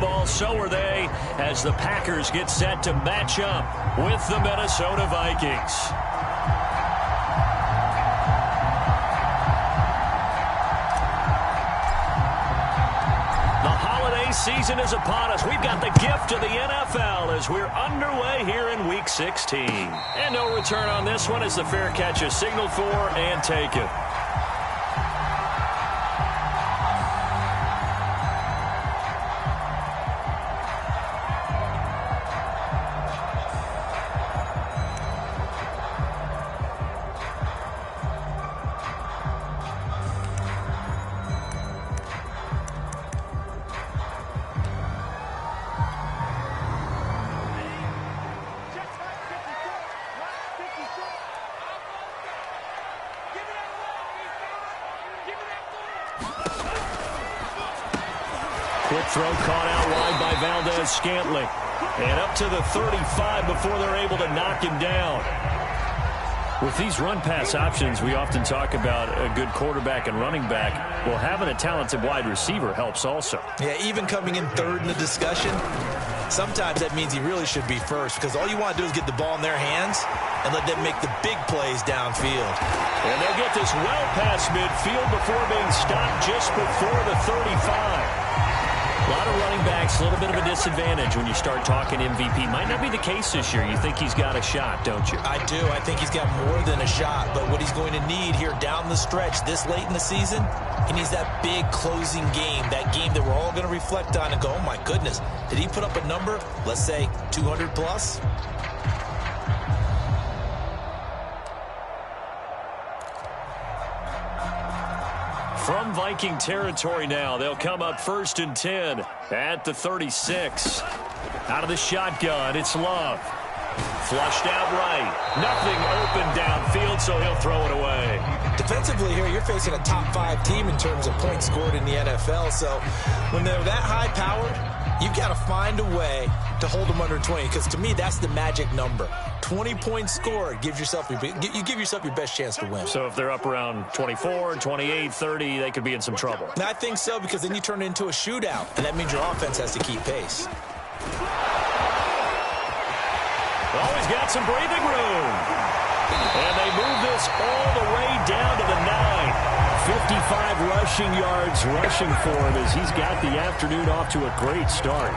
football. So are they, as the Packers get set to match up with the Minnesota Vikings. Season is upon us. We've got the gift of the NFL as we're underway here in Week 16. And no return on this one as the fair catch is signaled for and taken. Quick throw caught out wide by Valdez-Scantling. And up to the 35 before they're able to knock him down. With these run-pass options, we often talk about a good quarterback and running back. Well, having a talented wide receiver helps also. Yeah, even coming in third in the discussion, sometimes that means he really should be first because all you want to do is get the ball in their hands and let them make the big plays downfield. And they'll get this well past midfield before being stopped just before the 35. A lot of running backs, a little bit of a disadvantage when you start talking MVP. Might not be the case this year. You think he's got a shot, don't you? I do. I think he's got more than a shot. But what he's going to need here down the stretch this late in the season, he needs that big closing game, that game that we're all going to reflect on and go, oh, my goodness, did he put up a number, let's say 200 plus? From Viking territory now, they'll come up 1st and 10 at the 36. Out of the shotgun, it's Love. Flushed out right. Nothing open downfield, so he'll throw it away. Defensively here, you're facing a top 5 team in terms of points scored in the NFL. So when they're that high-powered, you've got to find a way to hold them under 20. Because to me, that's the magic number. 20 points scored, you give yourself your best chance to win. So if they're up around 24, 28, 30, they could be in some trouble. And I think so, because then you turn it into a shootout, and that means your offense has to keep pace. Always got some breathing room. And they move this all the way down to the 9. 55 rushing yards rushing for him as he's got the afternoon off to a great start.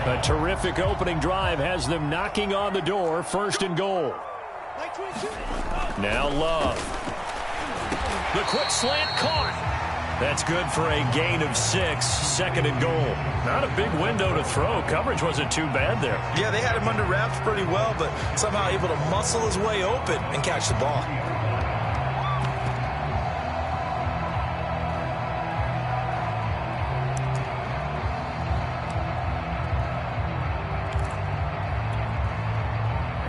A terrific opening drive has them knocking on the door. 1st and goal. Now Love. The quick slant caught. That's good for a gain of 6. 2nd and goal. Not a big window to throw. Coverage wasn't too bad there. Yeah, they had him under wraps pretty well, but somehow able to muscle his way open and catch the ball.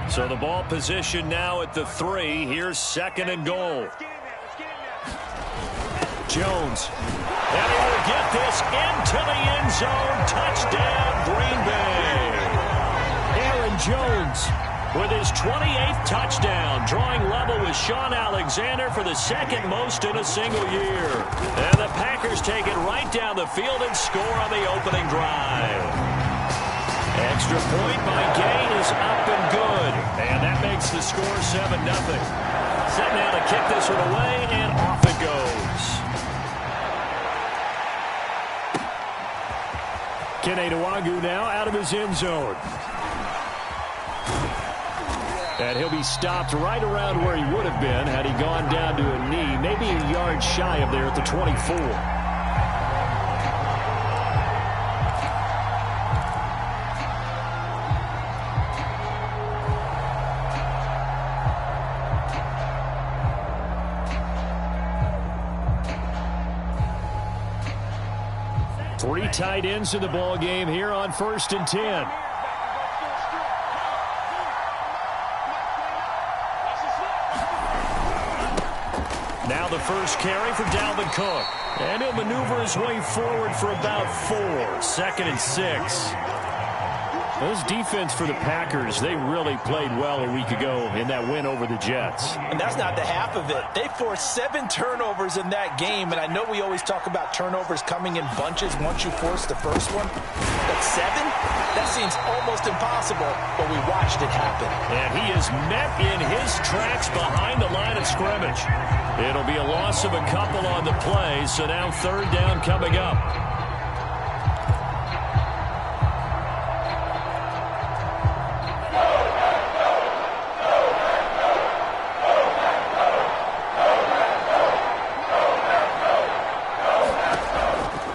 So the ball position now at the 3. Here's 2nd and goal. Jones. And he will get this into the end zone. Touchdown, Green Bay. Aaron Jones with his 28th touchdown, drawing level with Sean Alexander for the 2nd most in a single year. And the Packers take it right down the field and score on the opening drive. Extra point by Gain is up and good. And that makes the score 7-0. Set now to kick this one away, and off it goes. Kene Nwangwu now out of his end zone. And he'll be stopped right around where he would have been had he gone down to a knee, maybe a yard shy of there at the 24. Three tight ends in the ball game here on 1st and 10. Now the first carry for Dalvin Cook. And he'll maneuver his way forward for about 4. 2nd and 6. This defense for the Packers, they really played well a week ago in that win over the Jets. And that's not the half of it. They forced 7 turnovers in that game, and I know we always talk about turnovers coming in bunches once you force the first one. But 7? That seems almost impossible, but we watched it happen. And he is met in his tracks behind the line of scrimmage. It'll be a loss of a couple on the play, so now 3rd down coming up.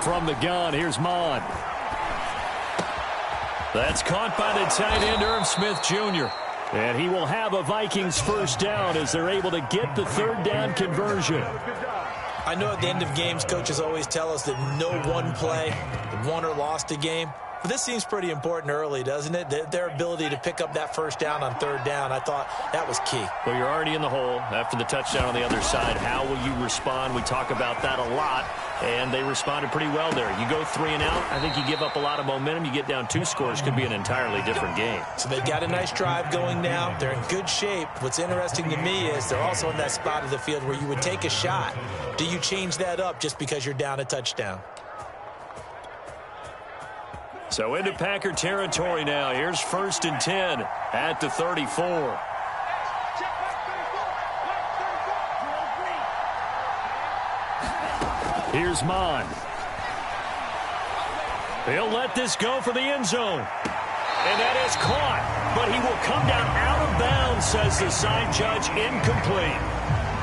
From the gun, here's Mon. That's caught by the tight end, Irv Smith Jr. And he will have a Vikings first down as they're able to get the 3rd down conversion. I know at the end of games, coaches always tell us that no one play won or lost a game. But this seems pretty important early, doesn't it? Their ability to pick up that first down on 3rd down, I thought that was key. Well, you're already in the hole after the touchdown on the other side. How will you respond? We talk about that a lot, and they responded pretty well there. You go 3 and out, I think you give up a lot of momentum. You get down 2 scores, could be an entirely different game. So they've got a nice drive going now. They're in good shape. What's interesting to me is they're also in that spot of the field where you would take a shot. Do you change that up just because you're down a touchdown? So into Packer territory now. Here's 1st and 10 at the 34. Here's Mon. He'll let this go for the end zone. And that is caught. But he will come down out of bounds, says the side judge, incomplete.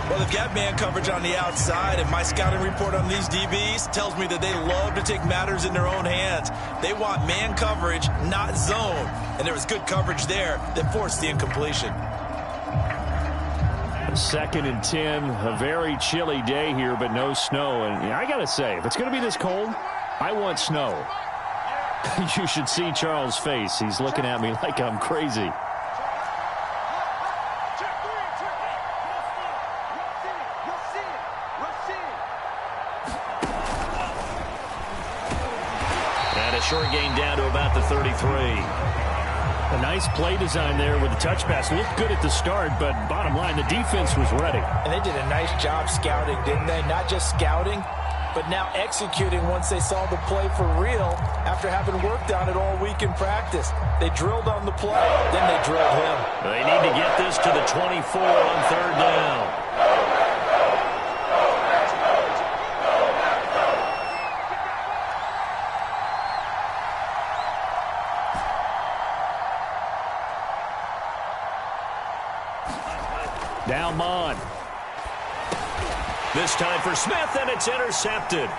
Well, they've got man coverage on the outside, and my scouting report on these DBs tells me that they love to take matters in their own hands. They want man coverage, not zone. And there was good coverage there that forced the incompletion. 2nd and 10, a very chilly day here, but no snow. And I got to say, if it's going to be this cold, I want snow. You should see Charles' face. He's looking at me like I'm crazy. Short gain down to about the 33. A nice play design there with the touch pass. Looked good at the start, but bottom line, the defense was ready. And they did a nice job scouting, didn't they? Not just scouting, but now executing once they saw the play for real after having worked on it all week in practice. They drilled on the play, then they drilled him. They need to get this to the 24 on 3rd down. Now Mon. This time for Smith, and it's intercepted.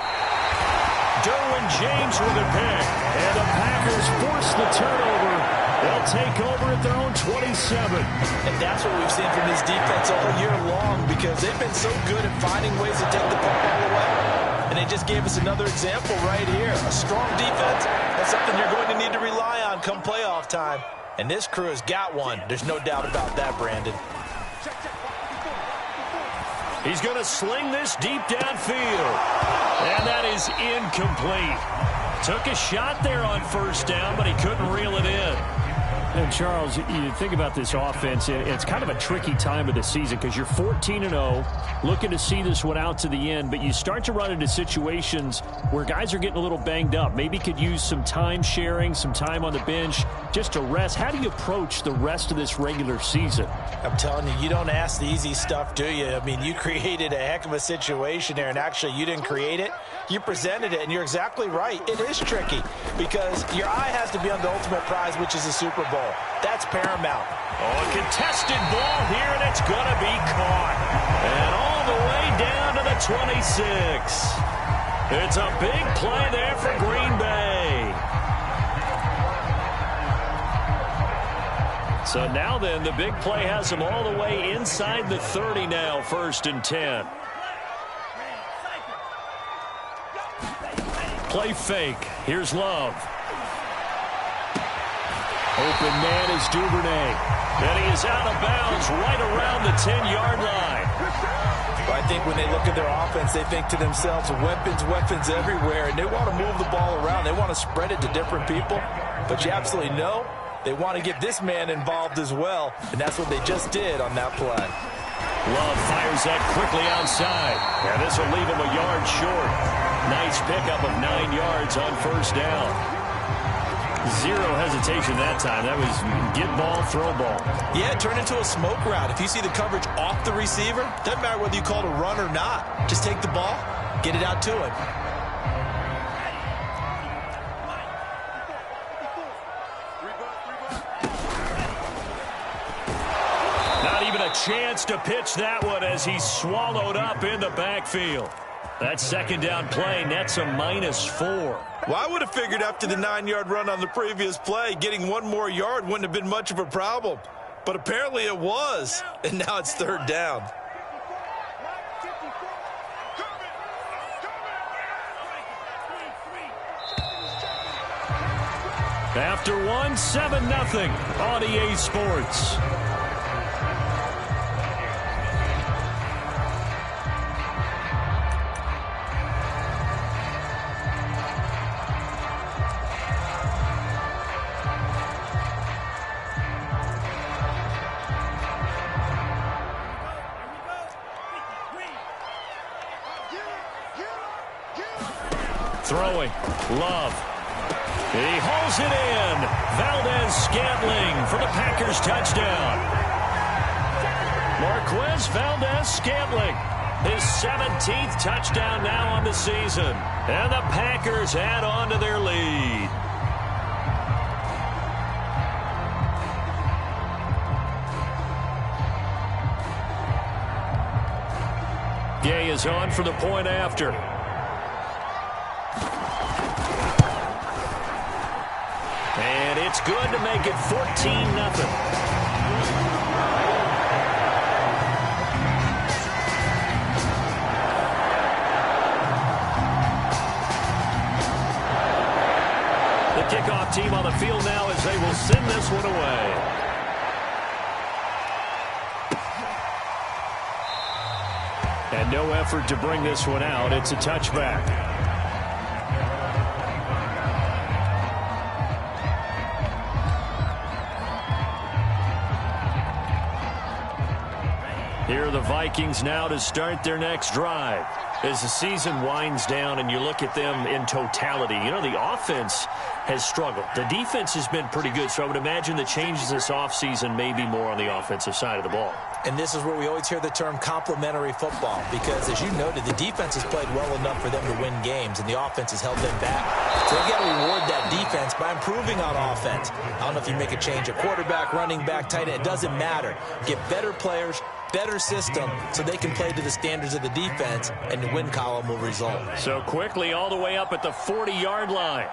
Derwin James with a pick. And the Packers force the turnover. They'll take over at their own 27. And that's what we've seen from this defense all year long, because they've been so good at finding ways to take the football away. And they just gave us another example right here. A strong defense, that's something you're going to need to rely on come playoff time. And this crew has got one. There's no doubt about that, Brandon. He's going to sling this deep downfield. And that is incomplete. Took a shot there on 1st down, but he couldn't reel it in. And Charles, you think about this offense, it's kind of a tricky time of the season because you're 14-0, looking to see this one out to the end, but you start to run into situations where guys are getting a little banged up. Maybe could use some time sharing, some time on the bench just to rest. How do you approach the rest of this regular season? I'm telling you, you don't ask the easy stuff, do you? I mean, you created a heck of a situation there, and actually you didn't create it. You presented it, and you're exactly right. It is tricky because your eye has to be on the ultimate prize, which is the Super Bowl. That's paramount. Oh, a contested ball here, and it's going to be caught. And all the way down to the 26. It's a big play there for Green Bay. So now then, the big play has them all the way inside the 30 now, 1st and 10. Play fake. Here's Love. Open man is Duvernay. And he is out of bounds right around the 10-yard line. Well, I think when they look at their offense, they think to themselves, weapons everywhere, and they want to move the ball around. They want to spread it to different people. But you absolutely know they want to get this man involved as well, and that's what they just did on that play. Love fires that quickly outside. And this will leave him a yard short. Nice pickup of 9 yards on first down. Zero hesitation that time. That was get ball, throw ball. Yeah, it turned into a smoke route. If you see the coverage off the receiver, doesn't matter whether you call it a run or not. Just take the ball, get it out to him. Not even a chance to pitch that one as he's swallowed up in the backfield. That second down play nets a -4. Well, I would have figured after the 9-yard run on the previous play, getting one more yard wouldn't have been much of a problem. But apparently it was, and now it's third down. After one, 7-0 on EA Sports. Throwing, Love. He hauls it in. Valdez-Scantling for the Packers touchdown. Marquez Valdez-Scantling, his 17th touchdown now on the season. And the Packers add on to their lead. Gay is on for the point after. And it's good to make it 14-0. The kickoff team on the field now as they will send this one away. And no effort to bring this one out. It's a touchback. Here are the Vikings now to start their next drive. As the season winds down and you look at them in totality, you know, the offense has struggled. The defense has been pretty good, so I would imagine the changes this offseason may be more on the offensive side of the ball. And this is where we always hear the term complementary football, because as you noted, the defense has played well enough for them to win games, and the offense has held them back. So they've got to reward that defense by improving on offense. I don't know if you make a change at quarterback, running back, tight end. It doesn't matter. Get better players, better system, so they can play to the standards of the defense, and the win column will result. So quickly all the way up at the 40-yard line.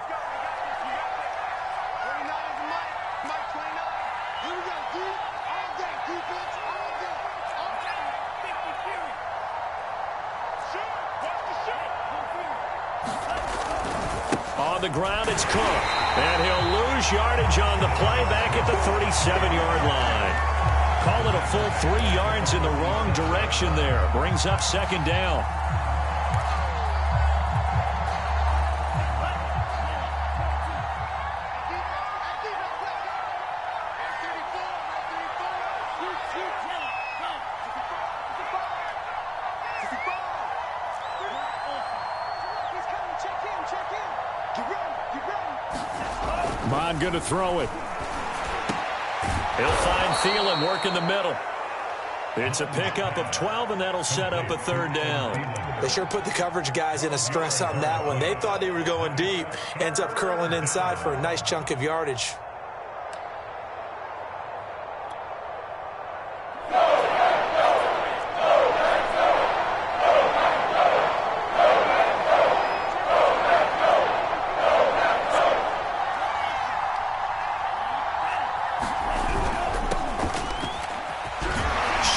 On the ground, it's Cook. And he'll lose yardage on the play back at the 37-yard line. Call it a full 3 yards in the wrong direction there. Brings up second down. Mon going to throw it. He'll find Thielen working the middle. It's a pickup of 12, and that'll set up a third down. They sure put the coverage guys in a stress on that one. They thought they were going deep. Ends up curling inside for a nice chunk of yardage.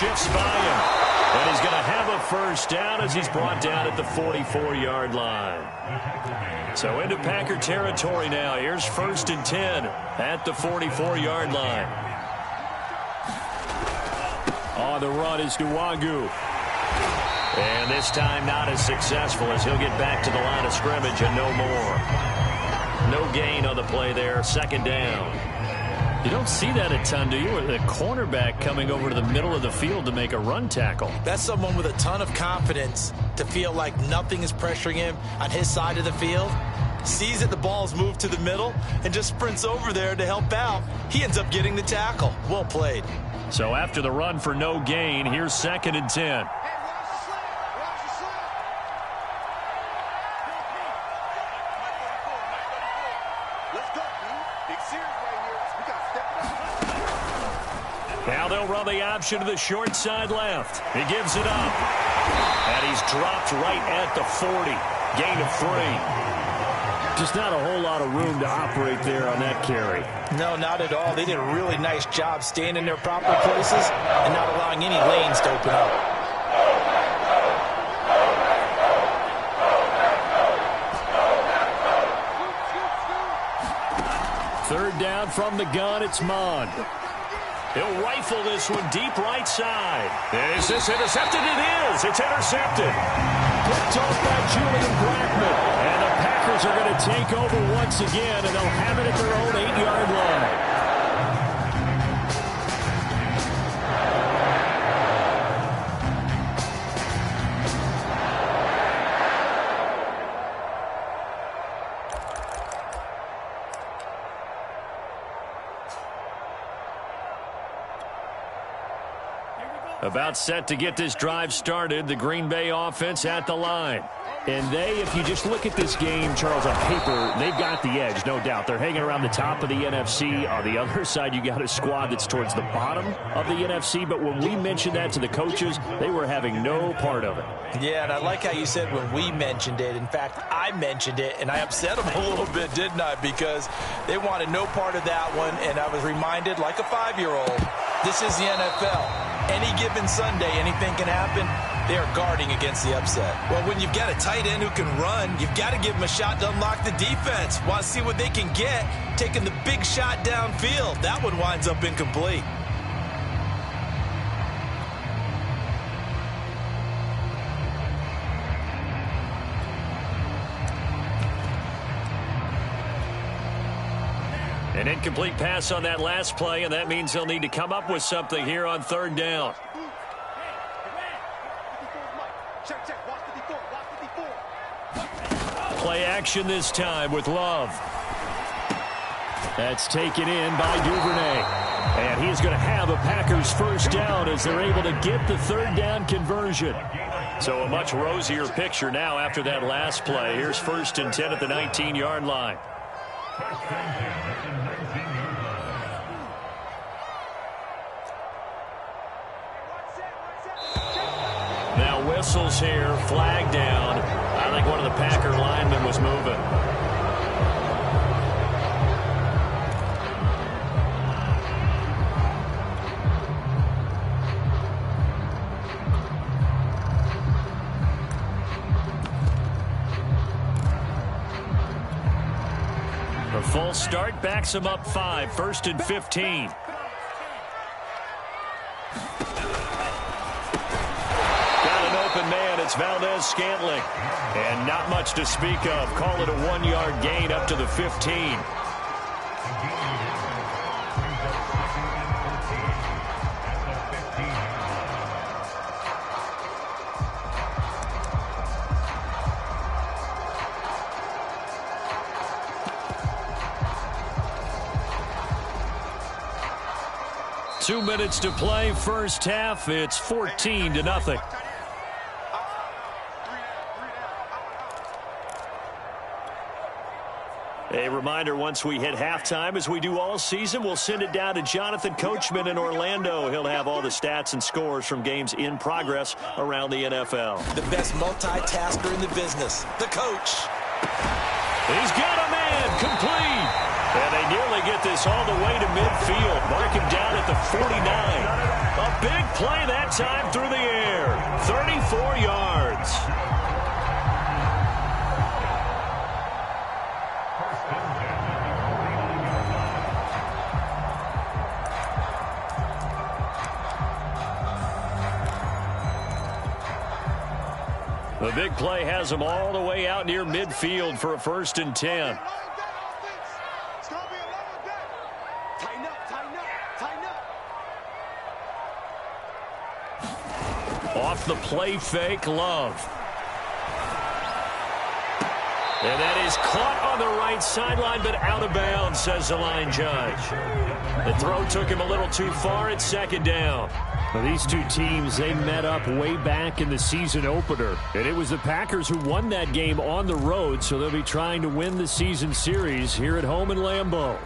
Shifts by him, and he's going to have a first down as he's brought down at the 44-yard line. So into Packer territory now. Here's 1st and 10 at the 44-yard line. On the run is Nwangu. And this time not as successful as he'll get back to the line of scrimmage and no more. No gain on the play there. Second down. You don't see that a ton, do you? With a cornerback coming over to the middle of the field to make a run tackle. That's someone with a ton of confidence to feel like nothing is pressuring him on his side of the field. Sees that the ball's moved to the middle and just sprints over there to help out. He ends up getting the tackle. Well played. So after the run for no gain, here's 2nd and 10. Now they'll run the option to the short side left. He gives it up. And he's dropped right at the 40. Gain of 3. Just not a whole lot of room to operate there on that carry. No, not at all. They did a really nice job staying in their proper places and not allowing any lanes to open up. Third down from the gun, it's Mond. He'll rifle this one deep right side. Is this intercepted? It is. It's intercepted. Picked off by Julian Blackman. And the Packers are going to take over once again, and they'll have it at their own 8-yard line. About set to get this drive started, the Green Bay offense at the line. And they, if you just look at this game, Charles, on paper, they've got the edge, no doubt. They're hanging around the top of the NFC. On the other side, you got a squad that's towards the bottom of the NFC. But when we mentioned that to the coaches, they were having no part of it. Yeah, and I like how you said when we mentioned it. In fact, I mentioned it, and I upset them a little bit, didn't I? Because they wanted no part of that one, and I was reminded, like a 5-year-old, this is the NFL. Any given Sunday, anything can happen. They are guarding against the upset. Well, when you've got a tight end who can run, you've got to give him a shot to unlock the defense. Want to see what they can get, taking the big shot downfield. That one winds up incomplete. An incomplete pass on that last play, and that means they'll need to come up with something here on 3rd down. Play action this time with Love. That's taken in by Duvernay. And he's going to have a Packers first down as they're able to get the 3rd down conversion. So a much rosier picture now after that last play. Here's 1st and 10 at the 19-yard line. Now whistles here, flag down. I think one of the Packer linemen was moving. A full start backs him up 5, 1st and 15. Man, it's Valdez-Scantling. And not much to speak of. Call it a 1-yard gain up to the 15. Two minutes to play, first half. It's 14-0. A reminder, once we hit halftime, as we do all season, we'll send it down to Jonathan Coachman in Orlando. He'll have all the stats and scores from games in progress around the NFL. The best multitasker in the business, the coach. He's got a man, complete. And they nearly get this all the way to midfield. Mark him down at the 49. A big play that time through the air. 34 yards. The big play has them all the way out near midfield for a 1st and 10. Off the play fake, Love. And that is caught on the right sideline, but out of bounds, says the line judge. The throw took him a little too far at second down. Well, these two teams, they met up way back in the season opener. And it was the Packers who won that game on the road, so they'll be trying to win the season series here at home in Lambeau.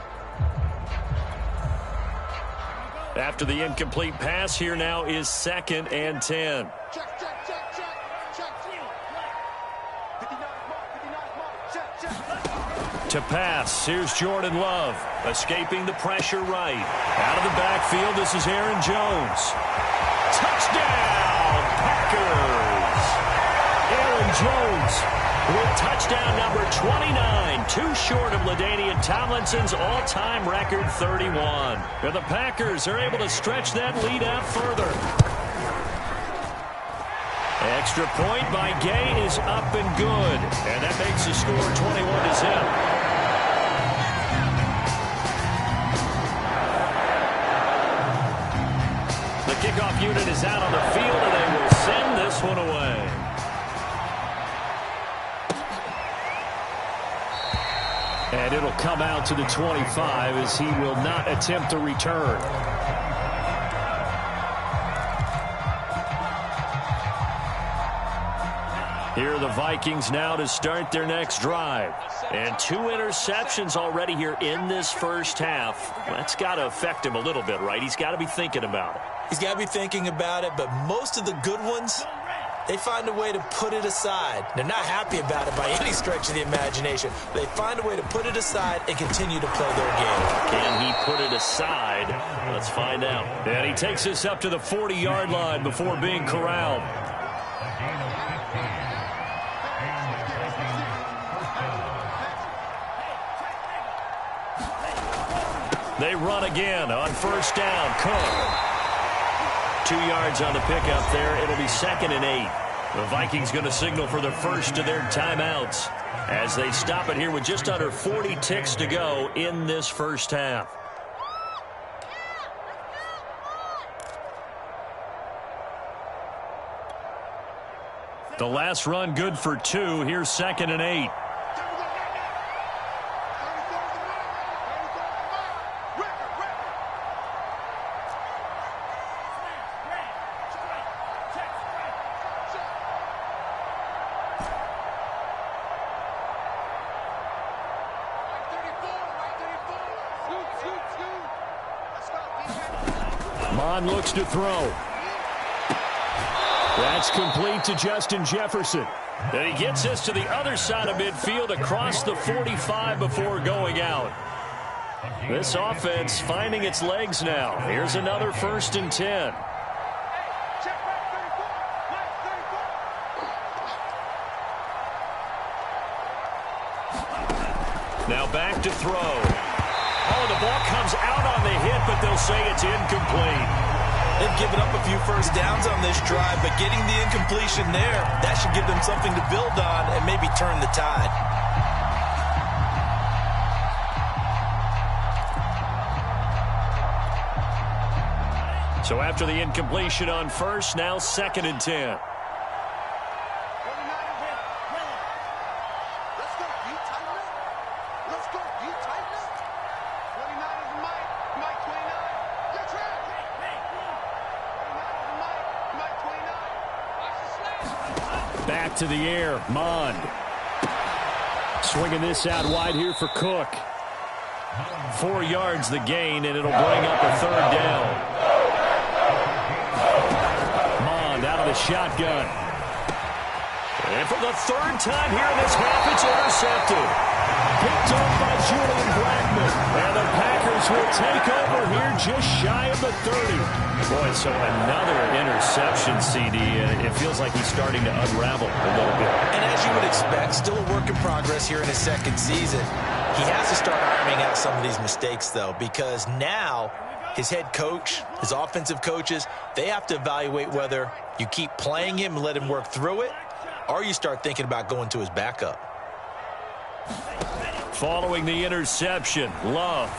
After the incomplete pass, here now is 2nd and 10. To pass, here's Jordan Love, escaping the pressure right. Out of the backfield, this is Aaron Jones. Touchdown, Packers! Aaron Jones with touchdown number 29, too short of LaDainian Tomlinson's all-time record 31. And the Packers are able to stretch that lead out further. Extra point by Gay is up and good. And that makes the score 21-0. The kickoff unit is out on the field, and they will send this one away. And it'll come out to the 25 as he will not attempt to return. Here are the Vikings now to start their next drive. And 2 interceptions already here in this first half. That's got to affect him a little bit, right? He's got to be thinking about it. He's got to be thinking about it, but most of the good ones, they find a way to put it aside. They're not happy about it by any stretch of the imagination. They find a way to put it aside and continue to play their game. Can he put it aside? Let's find out. And he takes us up to the 40-yard line before being corralled. They run again on first down. Cook. 2 yards on the pickup there. It'll be 2nd and 8. The Vikings going to signal for the first of their timeouts as they stop it here with just under 40 ticks to go in this first half. The last run good for 2. Here's 2nd and 8. Mon looks to throw. That's complete to Justin Jefferson. And he gets this to the other side of midfield across the 45 before going out. This offense finding its legs now. Here's another 1st and 10. Now back to throw. Oh, the ball comes out on the hit, but they'll say it's incomplete. They've given up a few first downs on this drive, but getting the incompletion there, that should give them something to build on and maybe turn the tide. So after the incompletion on first, now 2nd and 10. Back to the air, Mond. Swinging this out wide here for Cook. 4 yards the gain, and it'll bring up a 3rd down. Mond out of the shotgun. And for the 3rd time here in this half, it's intercepted. Picked up by Julian Blackmon. And the Packers will take over here just shy of the 30. Boy, so another interception, CD, and it feels like he's starting to unravel a little bit. And as you would expect, still a work in progress here in his 2nd season. He has to start ironing out some of these mistakes, though, because now his head coach, his offensive coaches, they have to evaluate whether you keep playing him and let him work through it, or you start thinking about going to his backup. Following the interception, Love.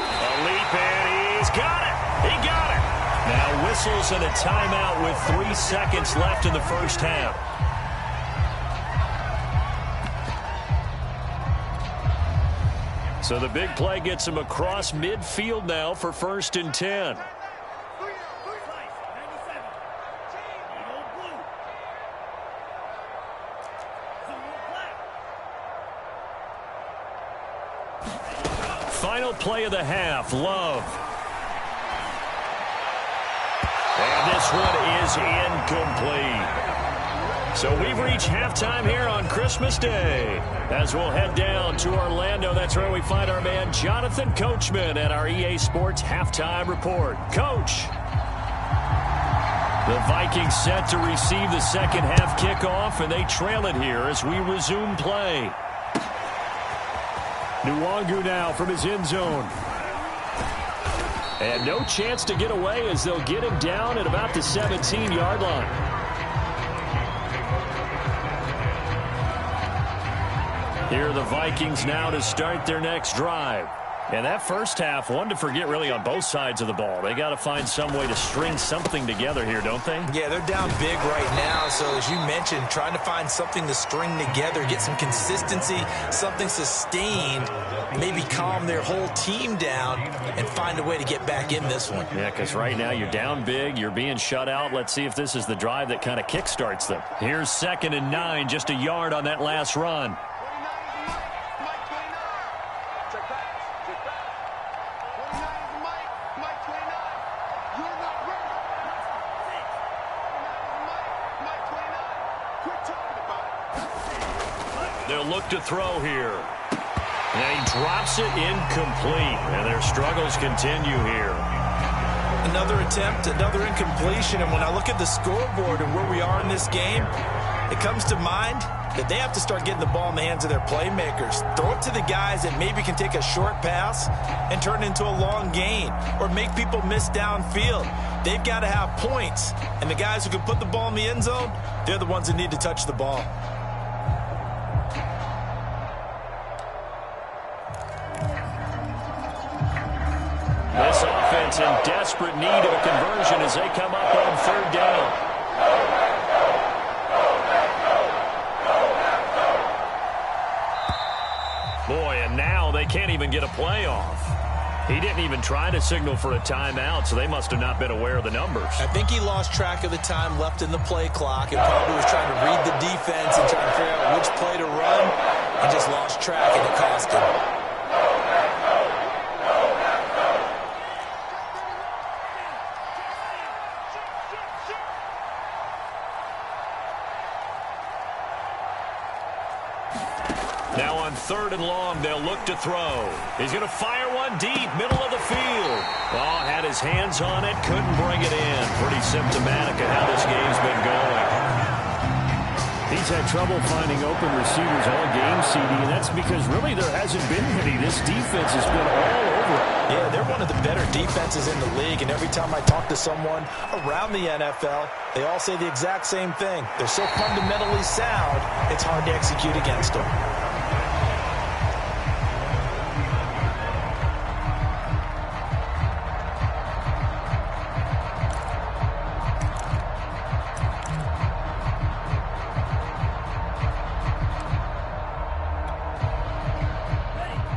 A leap, and he's got it. He got it. Now whistles and a timeout with 3 seconds left in the first half. So the big play gets him across midfield now for 1st and 10. Final play of the half, Love. And this one is incomplete. So we've reached halftime here on Christmas Day. As we'll head down to Orlando, that's where we find our man Jonathan Coachman at our EA Sports Halftime Report. Coach. The Vikings set to receive the second half kickoff, and they trail it here as we resume play. Nwangu now from his end zone. And no chance to get away as they'll get him down at about the 17-yard line. Here are the Vikings now to start their next drive. And that first half, one to forget really on both sides of the ball. They got to find some way to string something together here, don't they? Yeah, they're down big right now. So as you mentioned, trying to find something to string together, get some consistency, something sustained, maybe calm their whole team down and find a way to get back in this one. Yeah, because right now you're down big, you're being shut out. Let's see if this is the drive that kind of kickstarts them. Here's 2nd and 9, just a yard on that last run. They'll look to throw here. And he drops it incomplete. And their struggles continue here. Another attempt, another incompletion. And when I look at the scoreboard and where we are in this game, it comes to mind that they have to start getting the ball in the hands of their playmakers. Throw it to the guys that maybe can take a short pass and turn it into a long gain or make people miss downfield. They've got to have points. And the guys who can put the ball in the end zone, they're the ones that need to touch the ball. This offense in desperate need of a conversion as they come up on 3rd down. Boy, and now they can't even get a play off. He didn't even try to signal for a timeout, so they must have not been aware of the numbers. I think he lost track of the time left in the play clock and probably was trying to read the defense and trying to figure out which play to run and just lost track, and it cost him. Now on 3rd and long, they'll look to throw. He's going to fire one deep, middle of the field. Oh, had his hands on it, couldn't bring it in. Pretty symptomatic of how this game's been going. He's had trouble finding open receivers all game, CD, and that's because really there hasn't been any. This defense has been all over it. Yeah, they're one of the better defenses in the league, and every time I talk to someone around the NFL, they all say the exact same thing. They're so fundamentally sound, it's hard to execute against them.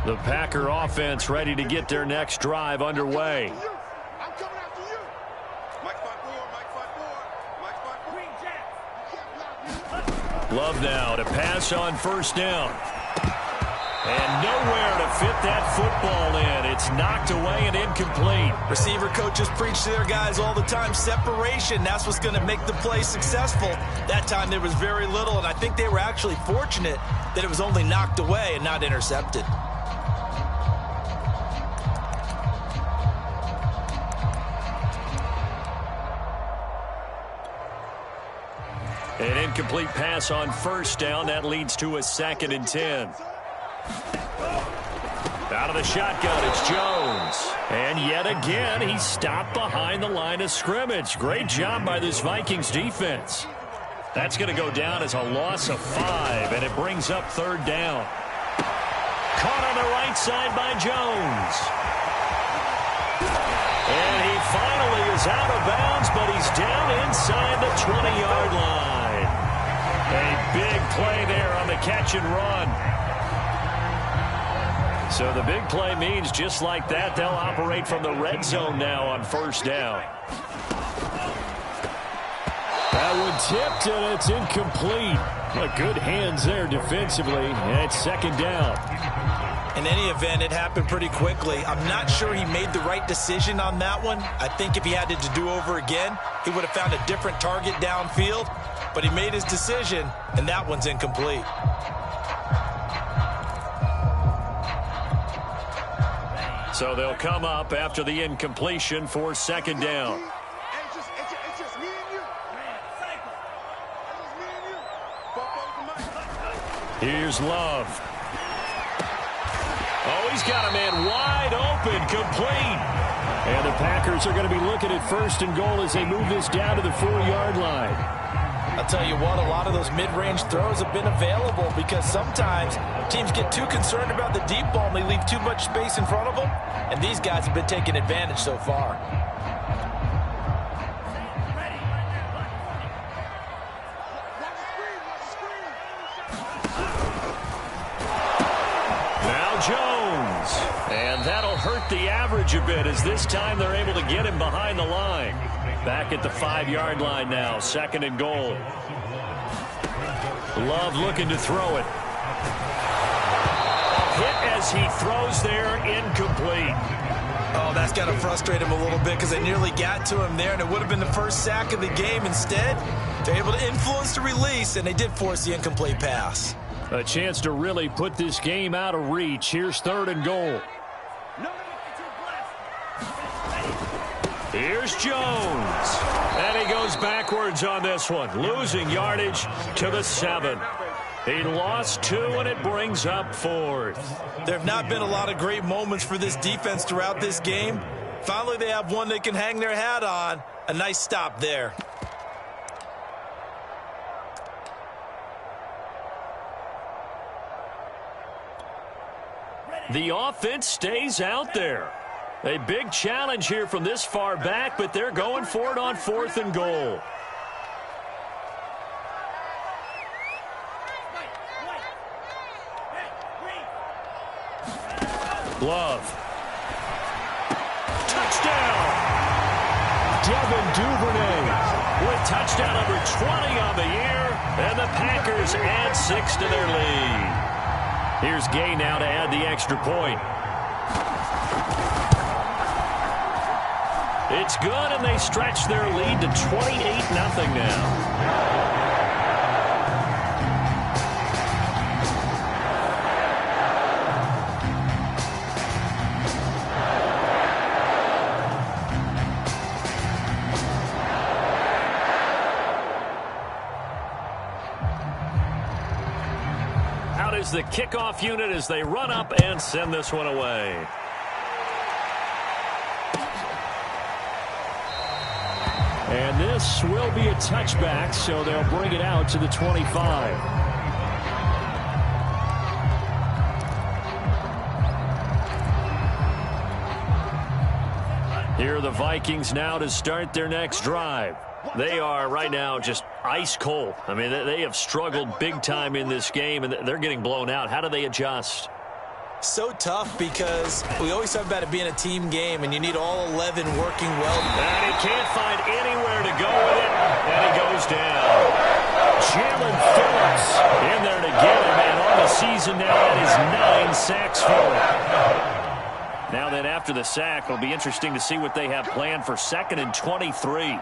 The Packer offense ready to get their next drive underway. Love now to pass on 1st down. And nowhere to fit that football in. It's knocked away and incomplete. Receiver coaches preach to their guys all the time. Separation, that's what's going to make the play successful. That time there was very little, and I think they were actually fortunate that it was only knocked away and not intercepted. An incomplete pass on 1st down. That leads to a 2nd and 10. Out of the shotgun, it's Jones. And yet again, he's stopped behind the line of scrimmage. Great job by this Vikings defense. That's going to go down as a loss of 5, and it brings up 3rd down. Caught on the right side by Jones. And he finally is out of bounds, but he's down inside the 20-yard line. A big play there on the catch and run. So the big play means just like that, they'll operate from the red zone now on first down. That one tipped, and it's incomplete. But good hands there defensively, and it's second down. In any event, it happened pretty quickly. I'm not sure he made the right decision on that one. I think if he had to do over again, he would have found a different target downfield. But he made his decision, and that one's incomplete. So they'll come up after the incompletion for second down. Here's Love. Oh, he's got a man wide open, complete. And the Packers are going to be looking at first and goal as they move this down to the 4-yard line. I'll tell you what, a lot of those mid-range throws have been available because sometimes teams get too concerned about the deep ball and they leave too much space in front of them. And these guys have been taking advantage so far. Jones, and that'll hurt the average a bit as this time they're able to get him behind the line. Back at the 5-yard line now, second and goal. Love looking to throw it. Hit as he throws there, incomplete. Oh, that's got to frustrate him a little bit because they nearly got to him there, and it would have been the first sack of the game. Instead, they're able to influence the release, and they did force the incomplete pass. A chance to really put this game out of reach. Here's third and goal. Here's Jones. And he goes backwards on this one, losing yardage to the 7. He lost 2, and it brings up 4th. There have not been a lot of great moments for this defense throughout this game. Finally, they have one they can hang their hat on. A nice stop there. The offense stays out there. A big challenge here from this far back, but they're going for it on 4th and goal. Love. Touchdown! Devin Duvernay With touchdown number 20 on the year, and the Packers add 6 to their lead. Here's Gay now to add the extra point. It's good, and they stretch their lead to 28-0 now. Out is the kickoff unit as they run up and send this one away. And this will be a touchback, so they'll bring it out to the 25. Here are the Vikings now to start their next drive. They are right now just ice cold. I mean, they have struggled big time in this game, and they're getting blown out. How do they adjust? So tough because we always talk about it being a team game, and you need all 11 working well. And he can't find anywhere to go with it, and he goes down. Jalen Phillips in there to get him, and on the season now, that is 9 sacks for him. Now then, after the sack, it'll be interesting to see what they have planned for 2nd and 23.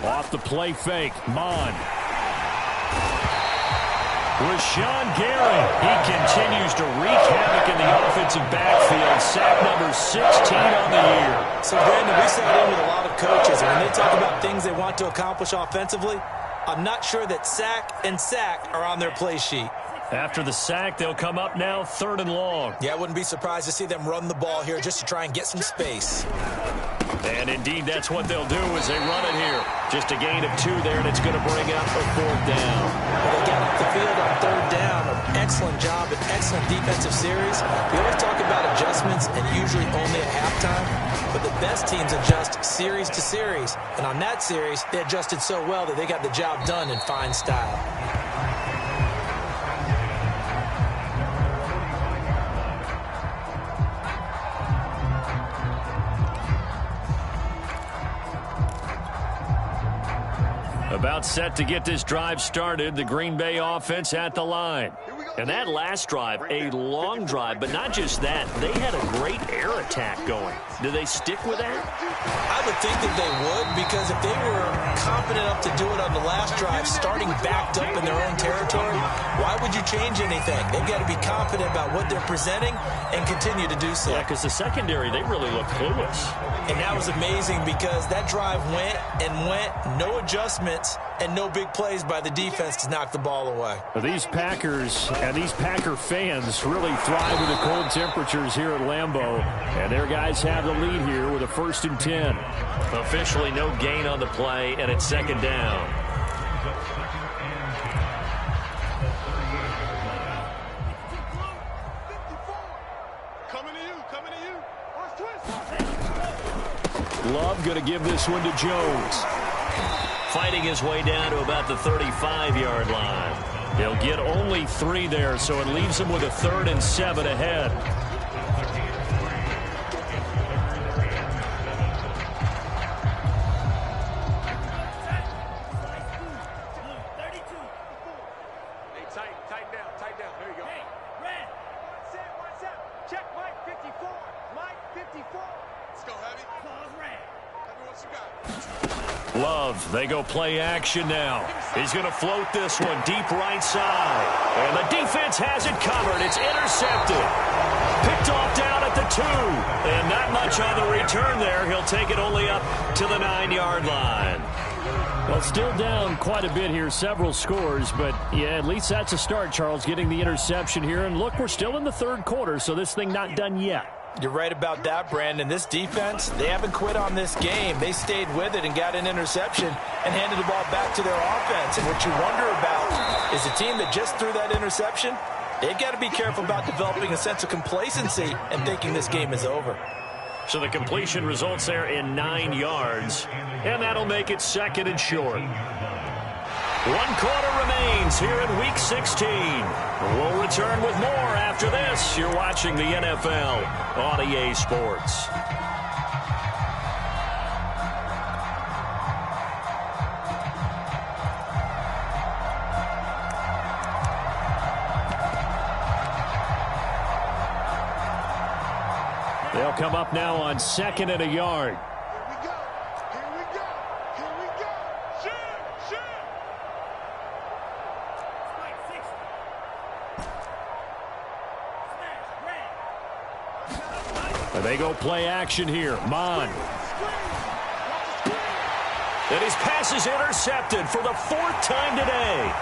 Off the play fake, Mon. Rashawn Gary, he continues to wreak havoc in the offensive backfield. Sack number 16 on the year. So, Brandon, we sat in with a lot of coaches, and when they talk about things they want to accomplish offensively, I'm not sure that sack and sack are on their play sheet. After the sack, they'll come up now 3rd and long. Yeah, I wouldn't be surprised to see them run the ball here just to try and get some space. And indeed, that's what they'll do as they run it here. Just a gain of 2 there, and it's going to bring up a 4th down. Well, they got off the field on 3rd down. An excellent job, an excellent defensive series. We always talk about adjustments and usually only at halftime, but the best teams adjust series to series. And on that series, they adjusted so well that they got the job done in fine style. About set to get this drive started, the Green Bay offense at the line. And that last drive, a long drive, but not just that. They had a great air attack going. Do they stick with that? I would think that they would, because if they were confident enough to do it on the last drive, starting backed up in their own territory, why would you change anything? They've got to be confident about what they're presenting and continue to do so. Yeah, because the secondary, they really look clueless. And that was amazing because that drive went and went, no adjustments, and no big plays by the defense to knock the ball away. These Packers and these Packer fans really thrive in the cold temperatures here at Lambeau. And their guys have the lead here with a 1st and 10. Officially no gain on the play, and it's 2nd down. Love going to give this one to Jones. Fighting his way down to about the 35-yard line. He'll get only 3 there, so it leaves him with a 3rd and 7 ahead. Tighten down. There you go. Hey, Red. What's up? Check Mike 54. Mike 54. Let's go, Heavy. Pause, Red. Heavy, what you got? Love, they go play action now. He's going to float this one deep right side. And the defense has it covered. It's intercepted. Picked off down at the 2. And not much on the return there. He'll take it only up to the 9-yard line. Well, still down quite a bit here, several scores, but yeah, at least that's a start, Charles, getting the interception here. And look, we're still in the 3rd quarter, so this thing not done yet. You're right about that, Brandon. This defense, they haven't quit on this game. They stayed with it and got an interception and handed the ball back to their offense. And what you wonder about is a team that just threw that interception, they've got to be careful about developing a sense of complacency and thinking this game is over. So the completion results there in 9 yards, and that'll make it 2nd and short. 1 quarter remains here in Week 16. We'll return with more after this. You're watching the NFL on EA Sports. They'll come up now on 2nd and a yard. They go play action here. Mon. And his pass is intercepted for the 4th time today.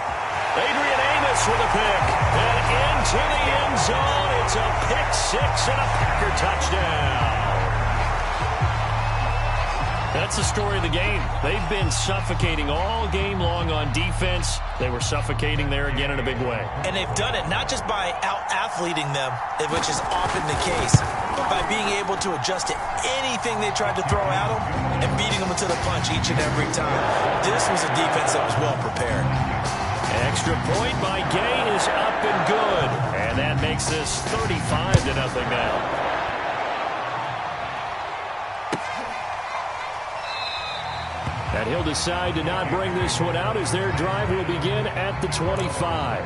Adrian Amos with a pick. And into the end zone. It's a pick 6 and a Packer touchdown. That's the story of the game. They've been suffocating all game long on defense. They were suffocating there again in a big way. And they've done it not just by out-athleting them, which is often the case, but by being able to adjust to anything they tried to throw at them and beating them to the punch each and every time. This was a defense that was well prepared. Extra point by Gay is up and good. And that makes this 35-0 now. And he'll decide to not bring this one out as their drive will begin at the 25.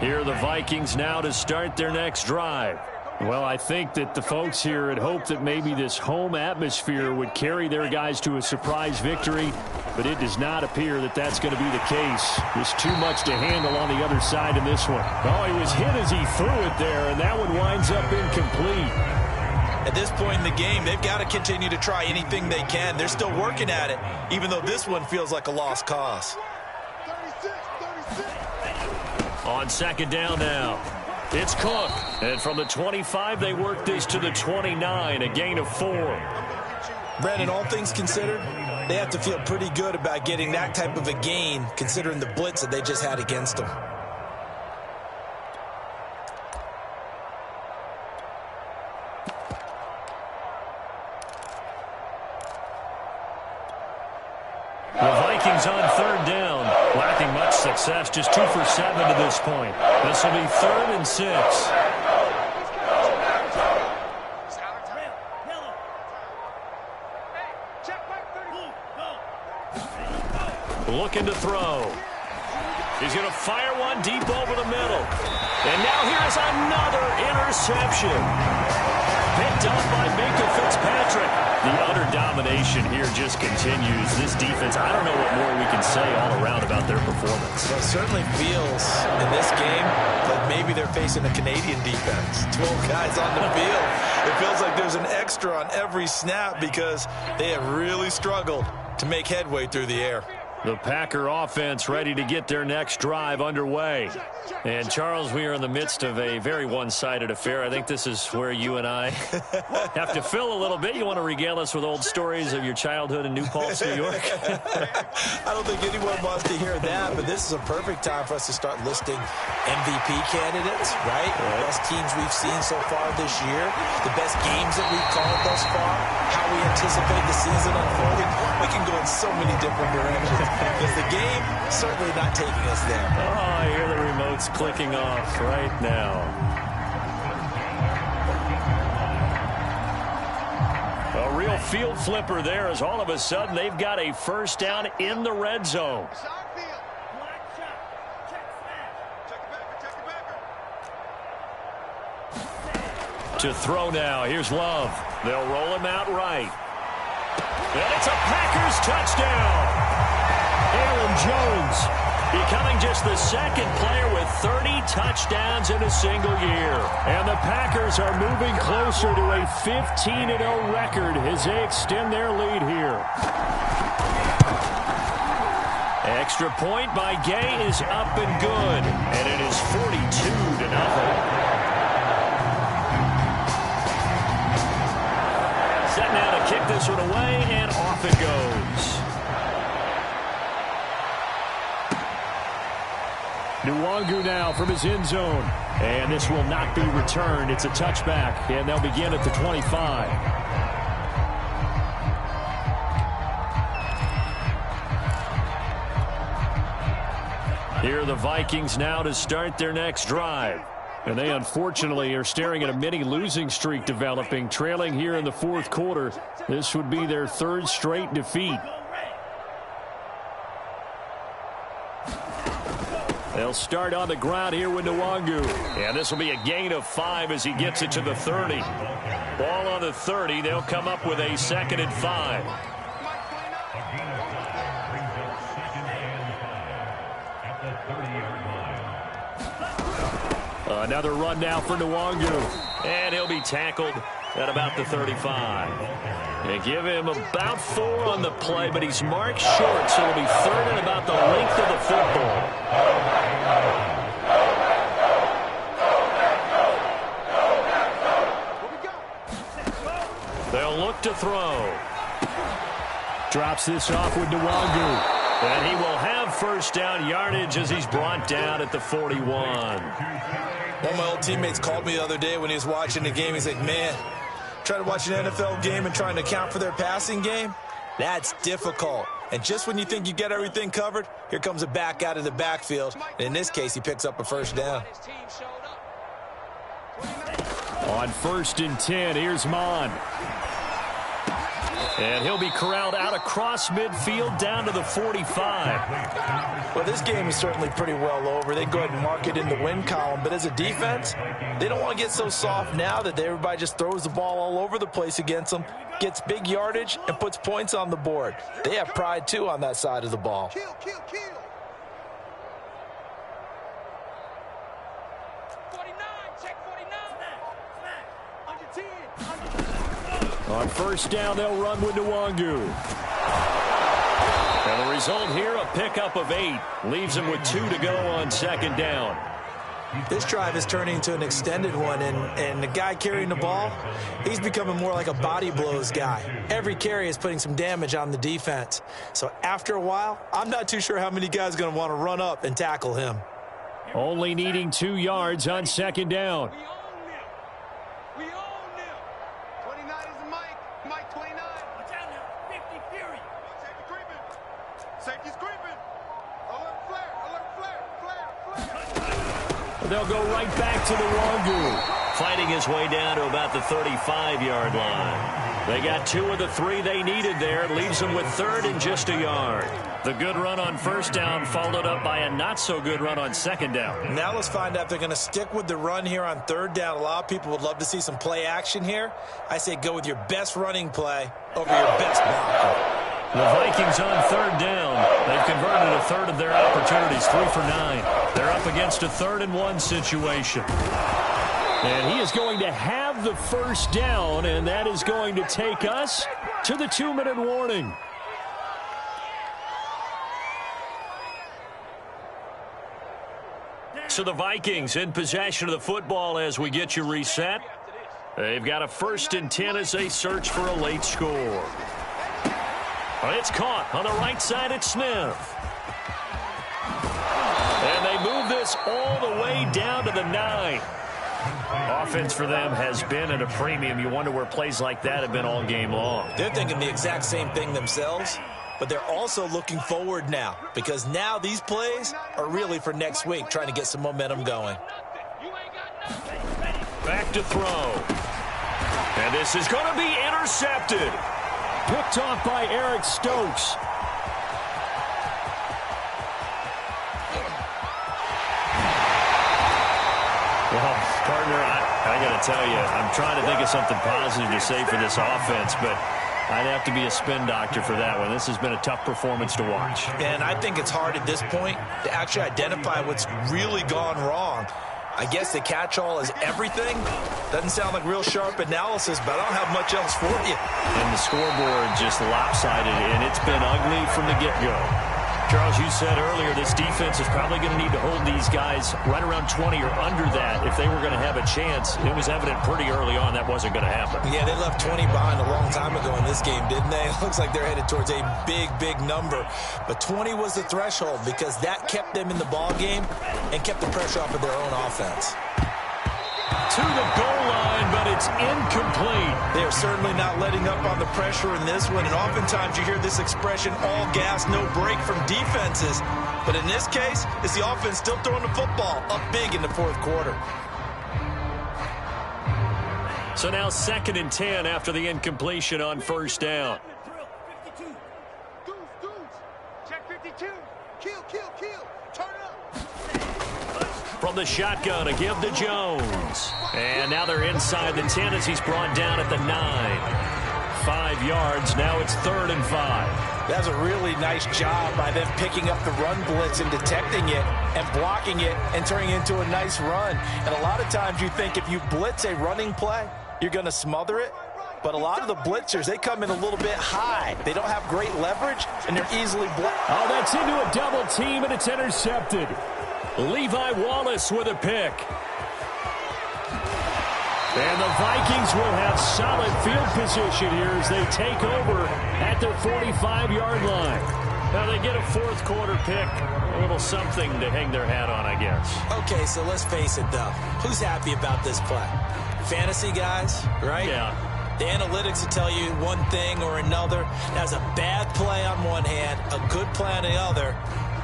Here are the Vikings now to start their next drive. Well, I think that the folks here had hoped that maybe this home atmosphere would carry their guys to a surprise victory, but it does not appear that that's going to be the case. There's too much to handle on the other side in this one. Oh, he was hit as he threw it there, and that one winds up incomplete. At this point in the game, they've got to continue to try anything they can. They're still working at it, even though this one feels like a lost cause. 36. On second down now, it's Cook. And from the 25, they work this to the 29, a gain of 4. Brandon, all things considered, they have to feel pretty good about getting that type of a gain, considering the blitz that they just had against them. The Vikings on third down, lacking much success, just 2 for 7 to this point. This will be 3rd and 6. Looking to throw. He's going to fire one deep over the middle. And now here's another interception. Picked up by Minkah Fitzpatrick. The utter domination here just continues. This defense, I don't know what more we can say all around about their performance. Well, it certainly feels in this game like maybe they're facing a Canadian defense. 12 guys on the field. It feels like there's an extra on every snap because they have really struggled to make headway through the air. The Packer offense ready to get their next drive underway. And, Charles, we are in the midst of a very one-sided affair. I think this is where you and I have to fill a little bit. You want to regale us with old stories of your childhood in New Paltz, New York? I don't think anyone wants to hear that, but this is a perfect time for us to start listing MVP candidates, right? The best teams we've seen so far this year, the best games that we've called thus far, how we anticipate the season unfolding. We can go in so many different directions. Because the game certainly not taking us there. Oh, I hear the remotes clicking off right now. A real field flipper there as all of a sudden they've got a first down in the red zone. To throw now, here's Love. They'll roll him out right. And it's a Packers touchdown. Aaron Jones becoming just the second player with 30 touchdowns in a single year. And the Packers are moving closer to a 15-0 record as they extend their lead here. Extra point by Gay is up and good. And it is 42-0. Set now to kick this one away, and off it goes. Nwangu now from his end zone. And this will not be returned. It's a touchback, and they'll begin at the 25. Here are the Vikings now to start their next drive. And they unfortunately are staring at a mini losing streak developing, trailing here in the fourth quarter. This would be their 3rd straight defeat. They'll start on the ground here with Nwangu. And this will be a gain of 5 as he gets it to the 30. Ball on the 30. They'll come up with a 2nd and 5. Another run now for Nwangu. And he'll be tackled at about the 35. They give him about 4 on the play, but he's marked short, so it'll be 3rd and about the length of the football. They'll look to throw. Drops this off with Nwangu. And he will have first down yardage as he's brought down at the 41. One of my old teammates called me the other day when he was watching the game. He's like, man, trying to watch an NFL game and trying to account for their passing game, that's difficult. And just when you think you get everything covered, here comes a back out of the backfield. And in this case, he picks up a first down. On 1st and 10, here's Mon. And he'll be corralled out across midfield down to the 45. Well, this game is certainly pretty well over. They go ahead and mark it in the win column. But as a defense, they don't want to get so soft now that everybody just throws the ball all over the place against them, gets big yardage, and puts points on the board. They have pride, too, on that side of the ball. Kill. 49, check 49. Under 10. On first down, they'll run with Nwangu. And the result here, a pickup of 8. Leaves them with 2 to go on second down. This drive is turning into an extended one, and the guy carrying the ball, he's becoming more like a body blows guy. Every carry is putting some damage on the defense. So after a while, I'm not too sure how many guys are going to want to run up and tackle him. Only needing 2 yards on second down. We own them. 29 is Mike. Mike 29. Watch out now. 50 Fury. Safety creeping. Safety's creeping. Alert flare. Alert flare. Flare. They'll go right back to the Nwangu. Fighting his way down to about the 35-yard line. They got 2 of the 3 they needed there. It leaves them with 3rd and just a yard. The good run on first down followed up by a not-so-good run on second down. Now let's find out if they're going to stick with the run here on third down. A lot of people would love to see some play action here. I say go with your best running play over your best blocker. The Vikings on third down. They've converted a third of their opportunities, 3 for 9. They're up against a 3rd and 1 situation. And he is going to have the first down, and that is going to take us to the 2-minute warning. So the Vikings in possession of the football as we get you reset. They've got a 1st and 10 as they search for a late score. It's caught on the right side at Smith. And they move this all the way down to the 9. Offense for them has been at a premium. You wonder where plays like that have been all game long. They're thinking the exact same thing themselves, but they're also looking forward now because now these plays are really for next week, trying to get some momentum going. Back to throw. And this is going to be intercepted. Picked off by Eric Stokes. Well, partner, I got to tell you, I'm trying to think of something positive to say for this offense, but I'd have to be a spin doctor for that one. This has been a tough performance to watch. And I think it's hard at this point to actually identify what's really gone wrong. I guess the catch-all is everything. Doesn't sound like real sharp analysis, but I don't have much else for you. And the scoreboard just lopsided, and it's been ugly from the get-go. Charles, you said earlier this defense is probably going to need to hold these guys right around 20 or under that if they were going to have a chance. It was evident pretty early on that wasn't going to happen. Yeah, they left 20 behind a long time ago in this game, didn't they? It looks like they're headed towards a big, big number. But 20 was the threshold because that kept them in the ball game and kept the pressure off of their own offense. To the goal line, but it's incomplete. They are certainly not letting up on the pressure in this one, and oftentimes you hear this expression, all gas, no break from defenses. But in this case, it's the offense still throwing the football up big in the fourth quarter. So now 2nd and 10 after the incompletion on first down. 52. Goose. Check 52. Kill. Turn up. From the shotgun, a give to Jones. And now they're inside the 10 as he's brought down at the 9. 5 yards. Now it's 3rd and 5. That's a really nice job by them picking up the run blitz and detecting it and blocking it and turning it into a nice run. And a lot of times you think if you blitz a running play, you're going to smother it. But a lot of the blitzers, they come in a little bit high. They don't have great leverage, and they're easily blocked. Oh, that's into a double team, and it's intercepted. Levi Wallace with a pick. And the Vikings will have solid field position here as they take over at their 45-yard line. Now they get a fourth quarter pick. A little something to hang their hat on, I guess. Okay, so let's face it, though. Who's happy about this play? Fantasy guys, right? Yeah. The analytics will tell you one thing or another. That's a bad play on one hand, a good play on the other.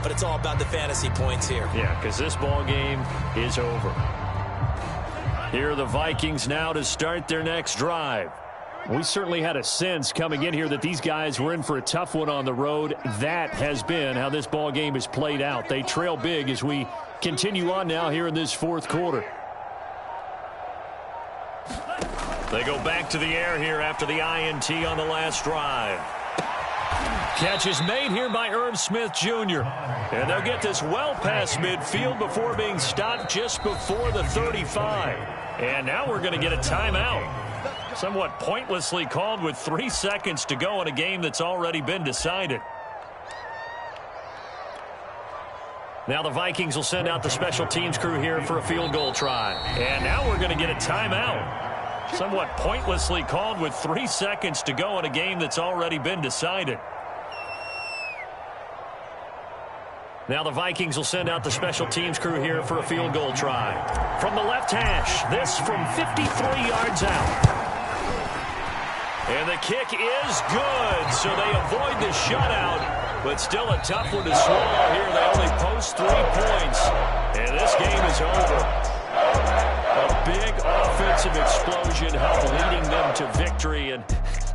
But it's all about the fantasy points here. Yeah, because this ball game is over. Here are the Vikings now to start their next drive. We certainly had a sense coming in here that these guys were in for a tough one on the road. That has been how this ball game is played out. They trail big as we continue on now here in this fourth quarter. They go back to the air here after the INT on the last drive. Catch is made here by Irv Smith Jr. And they'll get this well past midfield before being stopped just before the 35. And now we're going to get a timeout. Somewhat pointlessly called with 3 seconds to go in a game that's already been decided. Now the Vikings will send out the special teams crew here for a field goal try. And now we're going to get a timeout. Somewhat pointlessly called with 3 seconds to go in a game that's already been decided. Now the Vikings will send out the special teams crew here for a field goal try. From the left hash, this from 53 yards out. And the kick is good, so they avoid the shutout, but still a tough one to swallow here. They only post 3 points, and this game is over. A big offensive explosion helped leading them to victory, and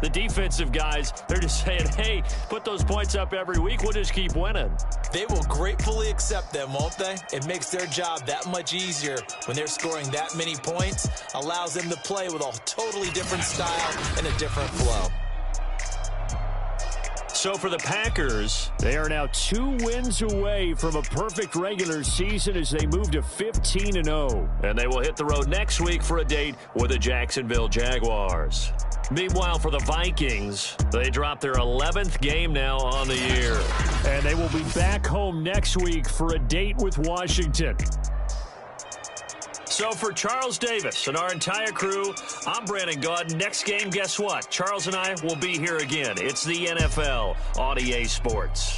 the defensive guys, they're just saying, hey, put those points up every week, we'll just keep winning. They will gratefully accept them, won't they? It makes their job that much easier when they're scoring that many points, allows them to play with a totally different style and a different flow. So for the Packers, they are now 2 wins away from a perfect regular season as they move to 15-0. And they will hit the road next week for a date with the Jacksonville Jaguars. Meanwhile, for the Vikings, they drop their 11th game now on the year. And they will be back home next week for a date with Washington. So for Charles Davis and our entire crew, I'm Brandon Gaudin. Next game, guess what? Charles and I will be here again. It's the NFL on EA Sports.